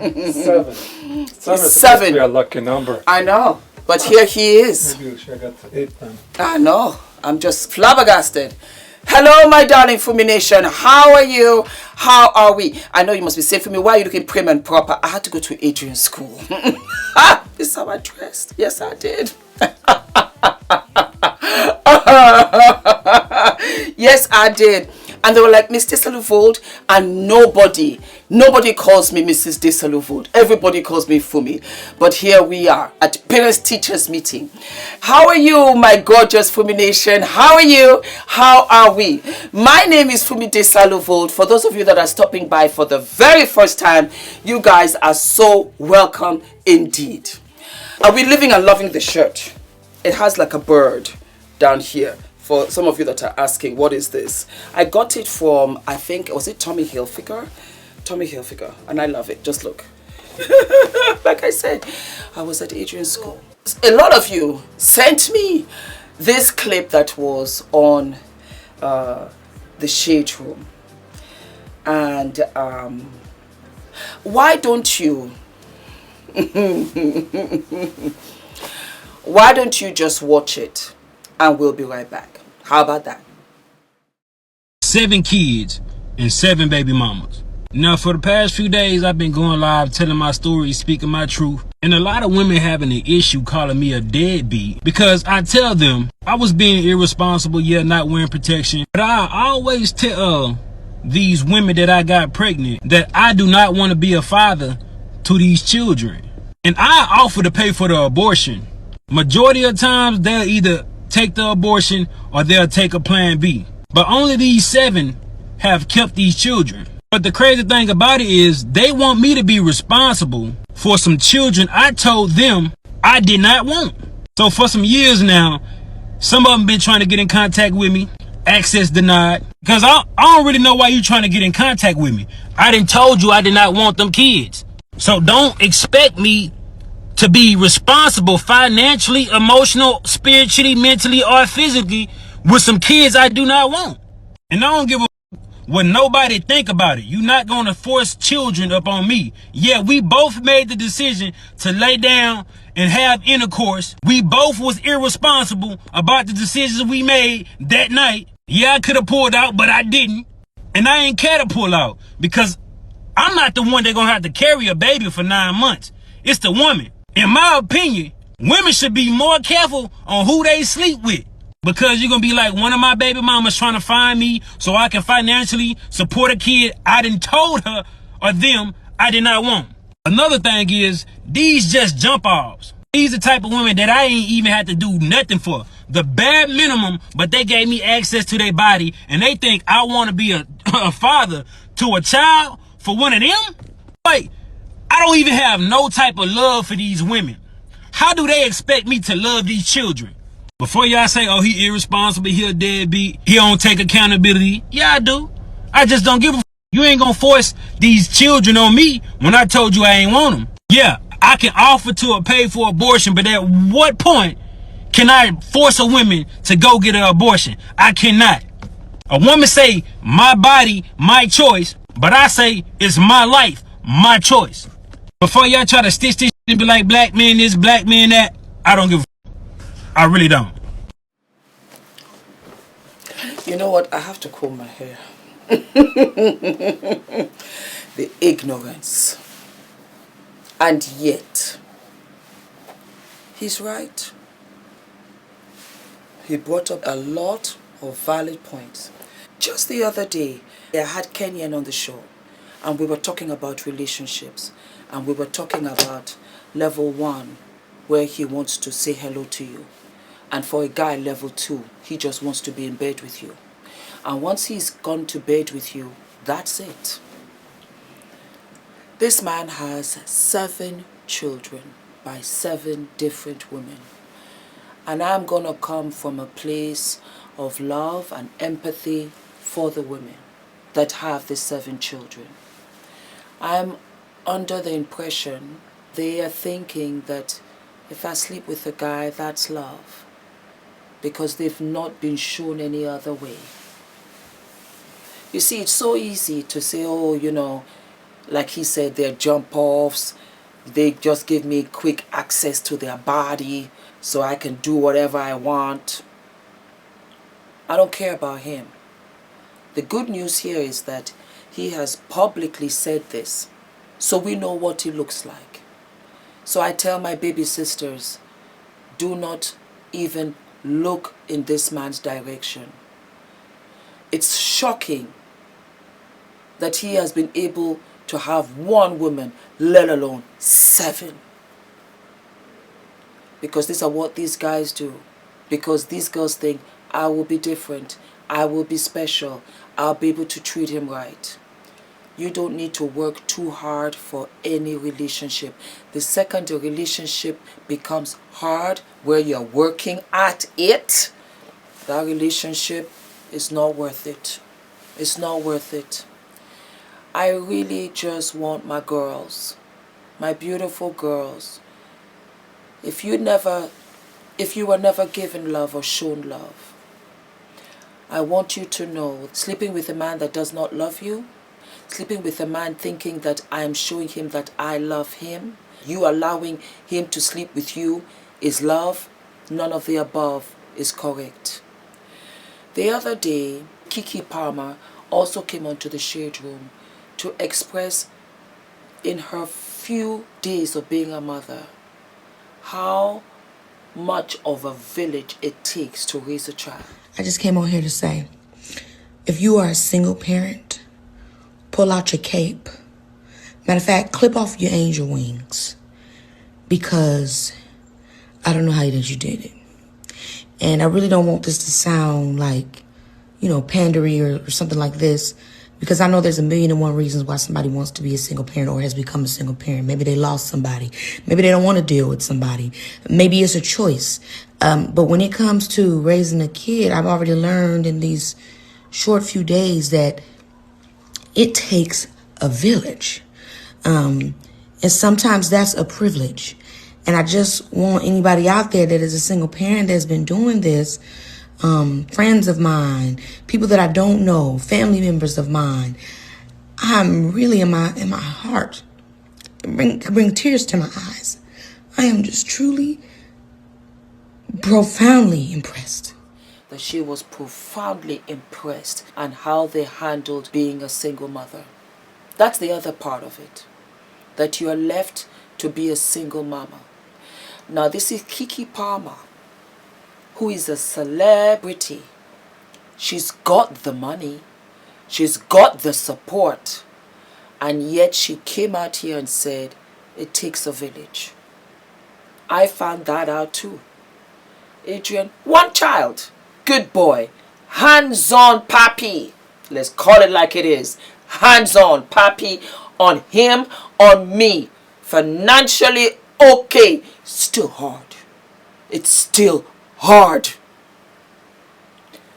Seven. Seven is supposed to be a lucky number. I know, but here he is. Maybe we should have got to 8 then. I know. I'm just flabbergasted. Hello, my darling Fumi Nation. How are you? How are we? I know you must be saying, Fumi, why are you looking prim and proper? I had to go to Adrian's school. This is how I dressed. Yes, I did. Yes, I did. And they were like, Miss Desalu-Vold, and nobody calls me Mrs. Desalu-Vold. Everybody calls me Fumi. But here we are at parents teachers meeting. How are you, my gorgeous Fumi Nation? How are you? How are we? My name is Fumidesaluvold. For those of you that are stopping by for the very first time, you guys are so welcome indeed. Are we living and loving the shirt? It has like a bird down here. For some of you that are asking, what is this? I got it from, I think, was it Tommy Hilfiger? Tommy Hilfiger, and I love it. Just look. Like I said, I was at Adrian's school. A lot of you sent me this clip that was on the Shade Room. And why don't you just watch it? And we'll be right back. How about that? 7 kids and 7 baby mamas. Now, for the past few days, I've been going live, telling my story, speaking my truth. And a lot of women having an issue calling me a deadbeat because I tell them I was being irresponsible, yeah, not wearing protection. But I always tell these women that I got pregnant that I do not want to be a father to these children. And I offer to pay for the abortion. Majority of times, they'll either take the abortion or they'll take a plan B. But only these 7 have kept these children. But the crazy thing about it is they want me to be responsible for some children I told them I did not want. So for some years now, some of them been trying to get in contact with me, access denied, because I don't really know why you trying to get in contact with me. I done told you I did not want them kids. So don't expect me to be responsible financially, emotional, spiritually, mentally, or physically with some kids I do not want. And I don't give a what nobody think about it. You're not going to force children up on me. Yeah, we both made the decision to lay down and have intercourse. We both was irresponsible about the decisions we made that night. Yeah, I could have pulled out, but I didn't. And I ain't care to pull out because I'm not the one that's going to have to carry a baby for 9 months. It's the woman. In my opinion, women should be more careful on who they sleep with. Because you're going to be like, one of my baby mamas trying to find me so I can financially support a kid I done told her or them I did not want. Another thing is, these just jump offs. These the type of women that I ain't even had to do nothing for. The bare minimum, but they gave me access to their body and they think I want to be a father to a child for one of them? Wait, I don't even have no type of love for these women. How do they expect me to love these children? Before y'all say, oh, he irresponsible, he a deadbeat, he don't take accountability. Yeah, I do. I just don't give a f. You ain't gonna force these children on me when I told you I ain't want them. Yeah, I can offer to pay for abortion, but at what point can I force a woman to go get an abortion? I cannot. A woman say, my body, my choice, but I say, it's my life, my choice. Before y'all try to stitch this and be like, black man this, black man that, I don't give a f. I really don't. You know what? I have to comb my hair. The ignorance. And yet, he's right. He brought up a lot of valid points. Just the other day, I had Kenyan on the show, and we were talking about relationships, and we were talking about level 1, where he wants to say hello to you. And for a guy, level 2, he just wants to be in bed with you. And once he's gone to bed with you, that's it. This man has 7 children by 7 different women. And I'm going to come from a place of love and empathy for the women that have the 7 children. I'm under the impression they are thinking that if I sleep with a guy, that's love. Because they've not been shown any other way. You see, it's so easy to say, oh, you know, Like he said, they're jump offs. They just give me quick access to their body so I can do whatever I want. I don't care about him. The good news here is that he has publicly said this, so we know what he looks like. So I tell my baby sisters, do not even look in this man's direction. It's shocking that he has been able to have one woman, let alone 7. Because these are what these guys do. Because these girls think, I will be different, I will be special, I'll be able to treat him right. You don't need to work too hard for any relationship. The second the relationship becomes hard, where you're working at it, that relationship is not worth it. It's not worth it. I really just want my girls, my beautiful girls. If you were never given love or shown love, I want you to know, sleeping with a man that does not love you, sleeping with a man thinking that I am showing him that I love him, you allowing him to sleep with you is love, none of the above is correct. The other day, Keke Palmer also came onto the Shade Room to express in her few days of being a mother how much of a village it takes to raise a child. I just came on here to say, if you are a single parent, pull out your cape. Matter of fact, clip off your angel wings, because I don't know how you did it. And I really don't want this to sound like, pandery or something like this, because I know there's 1,000,001 reasons why somebody wants to be a single parent or has become a single parent. Maybe they lost somebody. Maybe they don't want to deal with somebody. Maybe it's a choice. But when it comes to raising a kid, I've already learned in these short few days that it takes a village. And sometimes that's a privilege. And I just want anybody out there that is a single parent that's been doing this, friends of mine, people that I don't know, family members of mine, I'm really in my heart, bring tears to my eyes. I am just truly, profoundly impressed. That she was profoundly impressed on how they handled being a single mother. That's the other part of it. That you are left to be a single mama. Now this is Keke Palmer, who is a celebrity. She's got the money. She's got the support. And yet she came out here and said, it takes a village. I found that out too. Adrian, one child. Good boy. Hands-on papi. Let's call it like it is. Hands-on papi on him, on me. Financially okay. Still hard. It's still hard.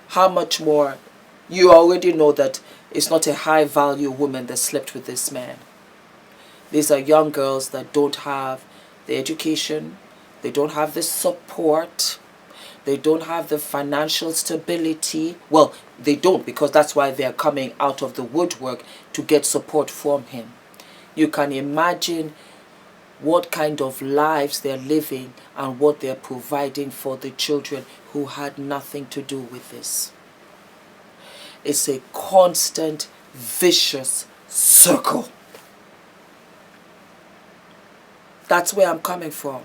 How much more? You already know that it's not a high-value woman that slept with this man. These are young girls that don't have the education. They don't have the support. They don't have the financial stability. Well, they don't, because that's why they're coming out of the woodwork to get support from him. You can imagine what kind of lives they're living and what they're providing for the children who had nothing to do with this. It's a constant, vicious circle. That's where I'm coming from.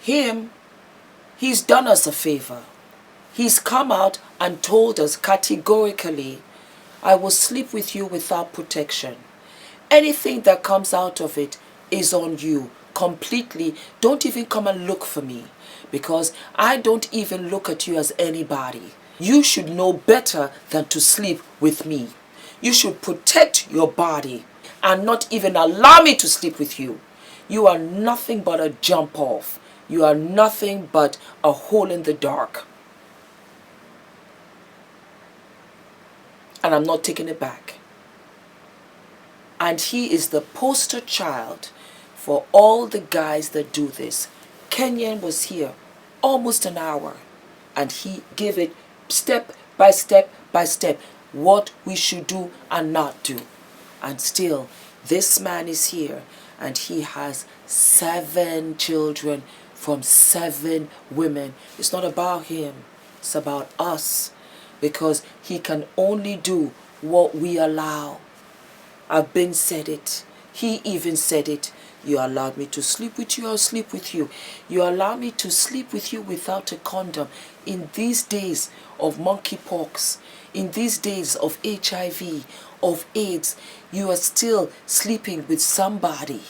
He's done us a favor. He's come out and told us categorically, I will sleep with you without protection. Anything that comes out of it is on you completely. Don't even come and look for me, because I don't even look at you as anybody. You should know better than to sleep with me. You should protect your body and not even allow me to sleep with you. You are nothing but a jump off. You are nothing but a hole in the dark. And I'm not taking it back. And he is the poster child for all the guys that do this. Kenyan was here almost an hour, and he gave it step by step by step what we should do and not do. And still, this man is here and he has 7 children from 7 women. It's not about him, it's about us, because he can only do what we allow. I've been said it. He even said it. You allowed me to sleep with you, I'll sleep with you. You allow me to sleep with you without a condom. In these days of monkeypox, in these days of HIV, of AIDS, you are still sleeping with somebody.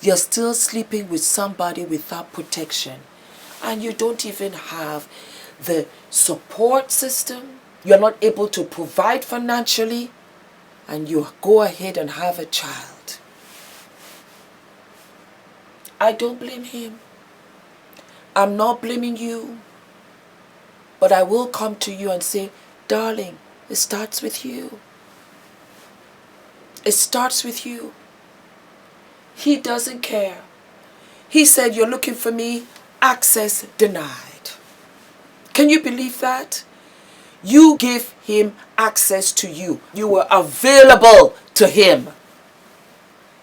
You're still sleeping with somebody without protection. And you don't even have the support system. You're not able to provide financially. And you go ahead and have a child. I don't blame him. I'm not blaming you. But I will come to you and say, darling, it starts with you. It starts with you. He doesn't care. He said, you're looking for me, access denied. Can you believe that? You give him access to you. You were available to him.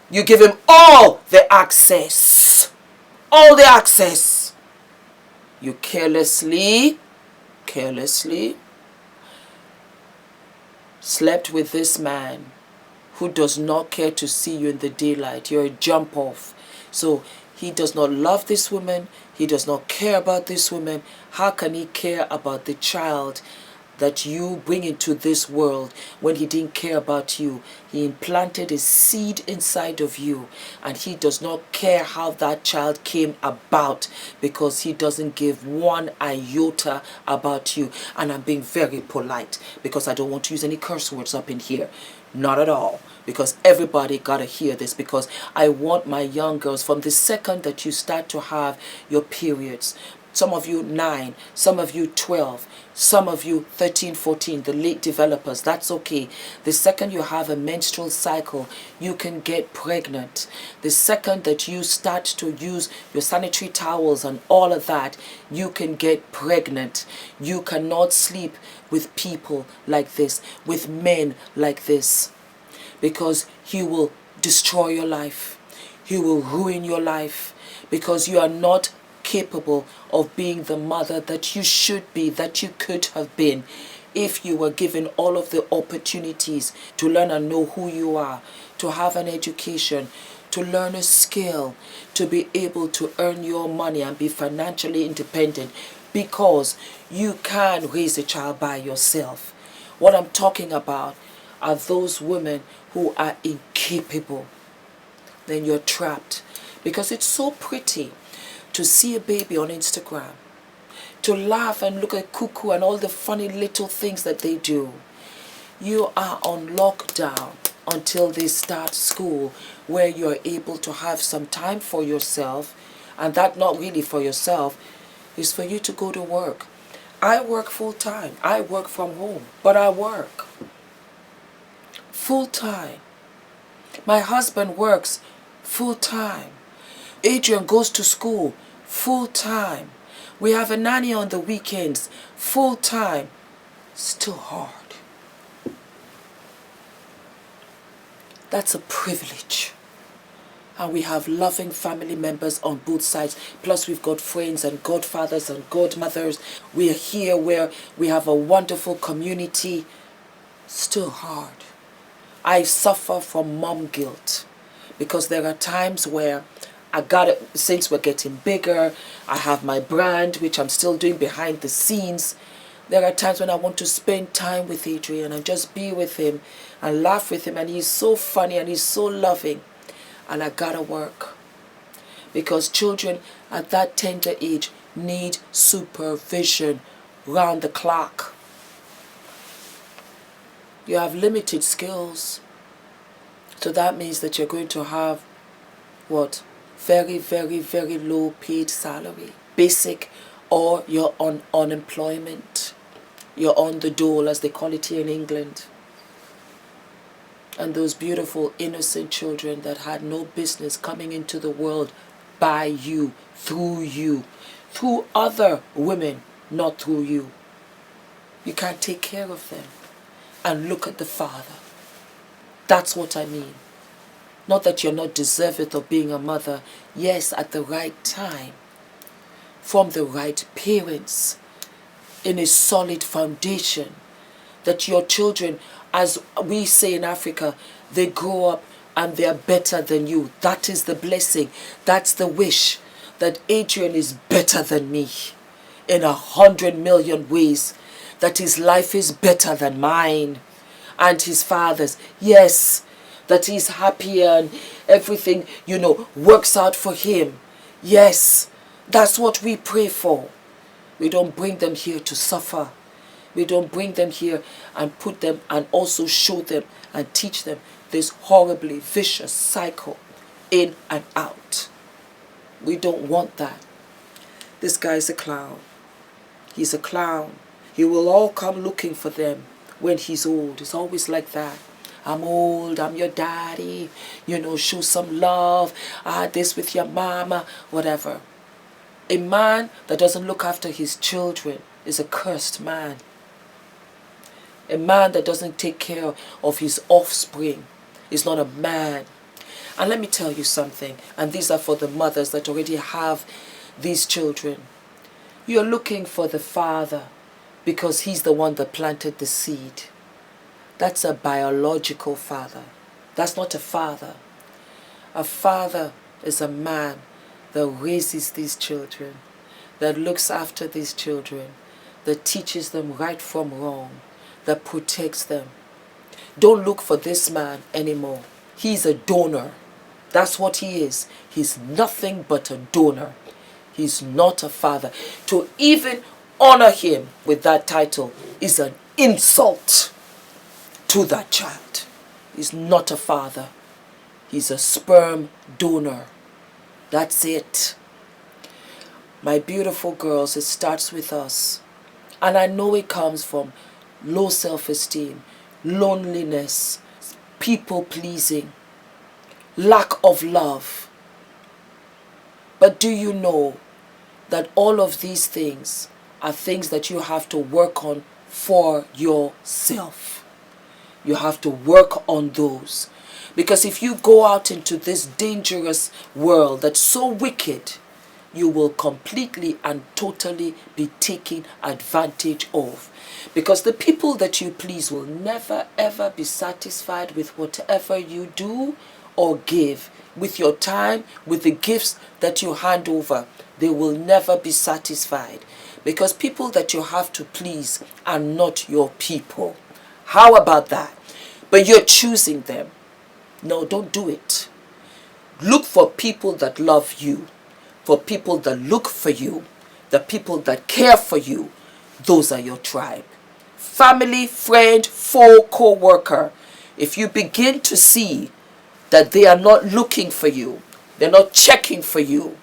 You give him all the access. All the access. You carelessly slept with this man who does not care to see you in the daylight. You're a jump off. So he does not love this woman. He does not care about this woman. How can he care about the child that you bring into this world when he didn't care about you? He implanted a seed inside of you and he does not care how that child came about because he doesn't give one iota about you. And I'm being very polite because I don't want to use any curse words up in here. Not at all. Because everybody gotta hear this, because I want my young girls, from the second that you start to have your periods, some of you 9, some of you 12, some of you 13, 14, the late developers, that's okay. The second you have a menstrual cycle, you can get pregnant. The second that you start to use your sanitary towels and all of that, you can get pregnant. You cannot sleep with people like this, with men like this, because he will destroy your life. He will ruin your life because you are not capable of being the mother that you should be, that you could have been, if you were given all of the opportunities to learn and know who you are, to have an education, to learn a skill, to be able to earn your money and be financially independent, because you can raise a child by yourself. What I'm talking about are those women who are incapable. Then you're trapped, because it's so pretty to see a baby on Instagram, to laugh and look at cuckoo and all the funny little things that they do. You are on lockdown until they start school, where you're able to have some time for yourself, and that not really for yourself, is for you to go to work. I work full time. I work from home, but I work full time. My husband works full time. Adrian goes to school full time. We have a nanny on the weekends full time. Still hard. That's a privilege. And we have loving family members on both sides. Plus we've got friends and godfathers and godmothers. We are here where we have a wonderful community. Still hard. I suffer from mom guilt, because there are times where I got it, since we're getting bigger, I have my brand, which I'm still doing behind the scenes. There are times when I want to spend time with Adrian and just be with him and laugh with him, and he's so funny and he's so loving, and I gotta work, because children at that tender age need supervision round the clock. You have limited skills, so that means that you're going to have what? Very, very, very low paid salary, basic, or you're on unemployment. You're on the dole, as they call it here in England. And those beautiful, innocent children that had no business coming into the world by you, through other women, not through you. You can't take care of them. And look at the father. That's what I mean. Not that you're not deserving of being a mother. Yes, at the right time, from the right parents, in a solid foundation, that your children, as we say in Africa, they grow up and they are better than you. That is the blessing. That's the wish, that Adrian is better than me in 100 million ways, that his life is better than mine and his father's. Yes, that he's happier and everything, works out for him. Yes, that's what we pray for. We don't bring them here to suffer. We don't bring them here and put them and also show them and teach them this horribly vicious cycle in and out. We don't want that. This guy's a clown. He's a clown. He will all come looking for them when he's old. It's always like that. I'm old, I'm your daddy, show some love, this with your mama, whatever. A man that doesn't look after his children is a cursed man. A man that doesn't take care of his offspring is not a man. And let me tell you something, and these are for the mothers that already have these children. You're looking for the father because he's the one that planted the seed. That's a biological father. That's not a father. A father is a man that raises these children, that looks after these children, that teaches them right from wrong, that protects them. Don't look for this man anymore. He's a donor. That's what he is. He's nothing but a donor. He's not a father. To even honor him with that title is an insult to that child. He's not a father. He's a sperm donor. That's it. My beautiful girls, it starts with us. And I know it comes from low self-esteem, loneliness, people-pleasing, lack of love. But do you know that all of these things are things that you have to work on for yourself? You have to work on those. Because if you go out into this dangerous world that's so wicked, you will completely and totally be taken advantage of. Because the people that you please will never ever be satisfied with whatever you do or give. With your time, with the gifts that you hand over, they will never be satisfied. Because people that you have to please are not your people. How about that? But you're choosing them. No, don't do it. Look for people that love you, for people that look for you, the people that care for you. Those are your tribe. Family, friend, foe, co-worker. If you begin to see that they are not looking for you, they're not checking for you,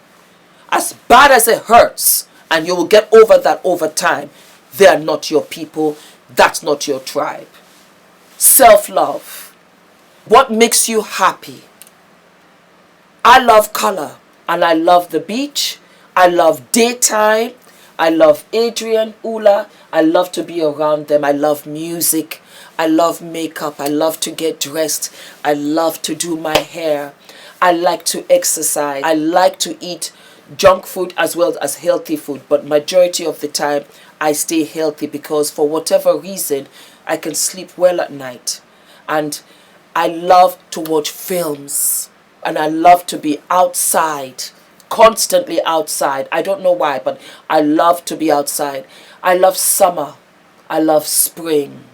as bad as it hurts, and you will get over that over time, they are not your people. That's not your tribe. Self-love. What makes you happy? I love color and I love the beach. I love daytime. I love Adrian, Ula. I love to be around them. I love music. I love makeup. I love to get dressed. I love to do my hair. I like to exercise. I like to eat junk food as well as healthy food. But majority of the time, I stay healthy because for whatever reason, I can sleep well at night. And I love to watch films. And I love to be outside. Constantly outside. I don't know why, but I love to be outside. I love summer. I love spring.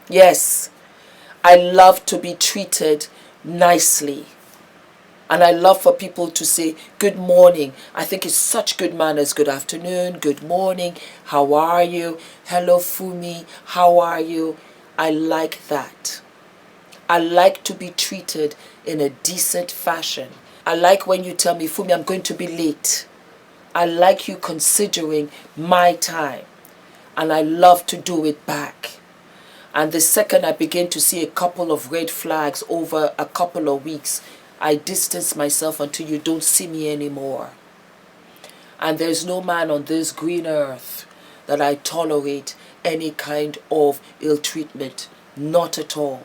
Yes, I love to be treated nicely. And I love for people to say good morning. I think it's such good manners. Good afternoon, good morning, how are you? Hello Fumi, how are you? I like that. I like to be treated in a decent fashion. I like when you tell me, Fumi, I'm going to be late. I like you considering my time. And I love to do it back. And the second I begin to see a couple of red flags over a couple of weeks, I distance myself until you don't see me anymore. And there's no man on this green earth that I tolerate any kind of ill treatment. Not at all.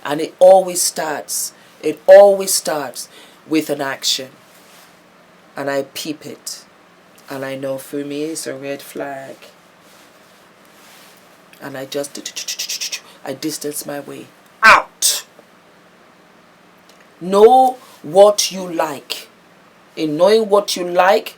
And it always starts with an action. And I peep it. And I know for me it's a red flag. And I distance my way out. Know what you like. In knowing what you like,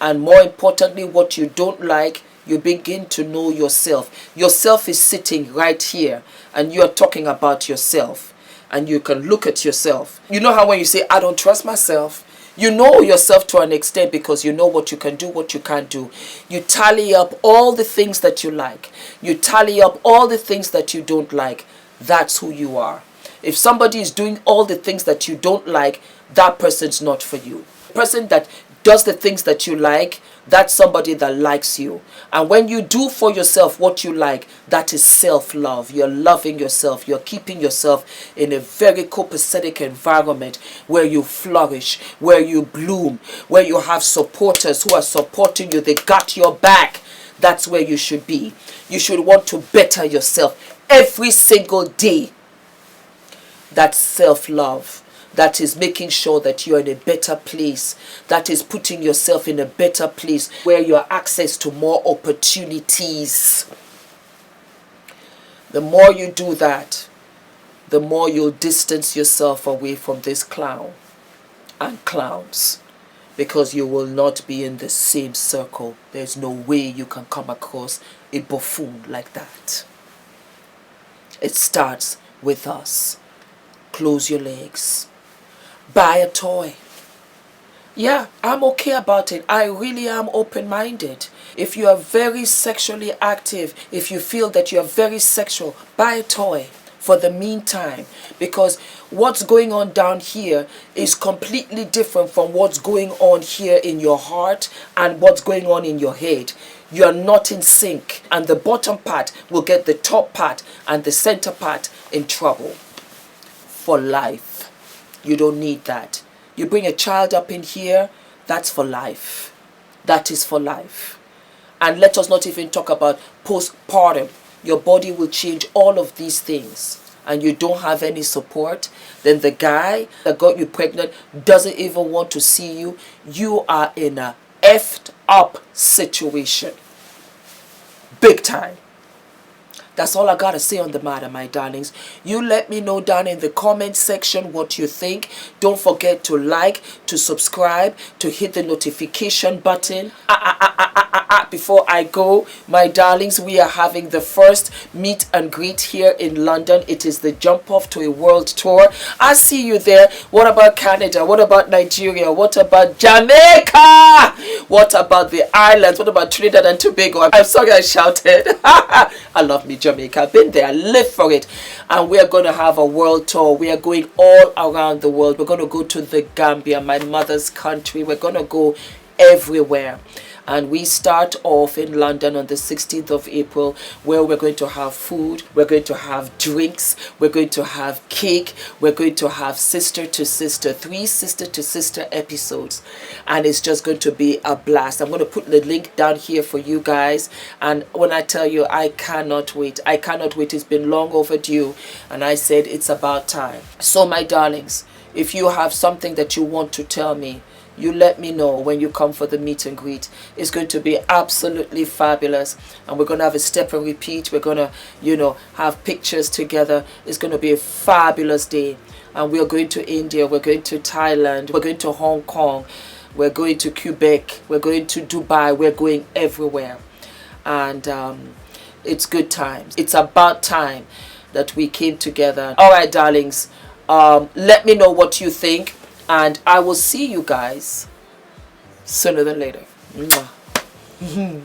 and more importantly what you don't like, you begin to know yourself. Yourself is sitting right here, and you are talking about yourself. And you can look at yourself. You know how when you say, I don't trust myself, you know yourself to an extent because you know what you can do, what you can't do. You tally up all the things that you like. You tally up all the things that you don't like. That's who you are. If somebody is doing all the things that you don't like, that person's not for you. The person that does the things that you like, that's somebody that likes you. And when you do for yourself what you like, that is self-love. You're loving yourself. You're keeping yourself in a very copacetic environment where you flourish, where you bloom, where you have supporters who are supporting you. They got your back. That's where you should be. You should want to better yourself every single day. That's self-love. That is making sure that you're in a better place. That is putting yourself in a better place where you have access to more opportunities. The more you do that, the more you'll distance yourself away from this clown and clowns. Because you will not be in the same circle. There's no way you can come across a buffoon like that. It starts with us. Close your legs. Buy a toy. Yeah, I'm okay about it. I really am open-minded. If you are very sexually active, if you feel that you are very sexual, buy a toy for the meantime. Because what's going on down here is completely different from what's going on here in your heart and what's going on in your head. You are not in sync. And the bottom part will get the top part and the center part in trouble. For life. You don't need that. You bring a child up in here, that's for life. That is for life. And let us not even talk about postpartum. Your body will change all of these things. And you don't have any support. Then the guy that got you pregnant doesn't even want to see you. You are in a effed up situation. Big time. That's all I gotta say on the matter, my darlings. You let me know down in the comment section what you think. Don't forget to like, to subscribe, to hit the notification button. Before I go, my darlings, we are having the first meet and greet here in London. It is the jump off to a world tour. I see you there. What about Canada? What about Nigeria? What about Jamaica? What about the islands? What about Trinidad and Tobago? I'm sorry I shouted. I love me Jamaica. I've been there. I live for it. And we are going to have a world tour. We are going all around the world. We're going to go to the Gambia, my mother's country. We're going to go everywhere. And we start off in London on the 16th of April, where we're going to have food, we're going to have drinks, we're going to have cake, we're going to have sister to sister, 3 sister to sister episodes. And it's just going to be a blast. I'm going to put the link down here for you guys. And when I tell you, I cannot wait. I cannot wait. It's been long overdue. And I said it's about time. So my darlings, if you have something that you want to tell me, you let me know when you come for the meet and greet. It's going to be absolutely fabulous. And we're going to have a step and repeat. We're going to, have pictures together. It's going to be a fabulous day. And we're going to India. We're going to Thailand. We're going to Hong Kong. We're going to Quebec. We're going to Dubai. We're going everywhere. And it's good times. It's about time that we came together. All right, darlings. Let me know what you think. And I will see you guys sooner than later. Mwah.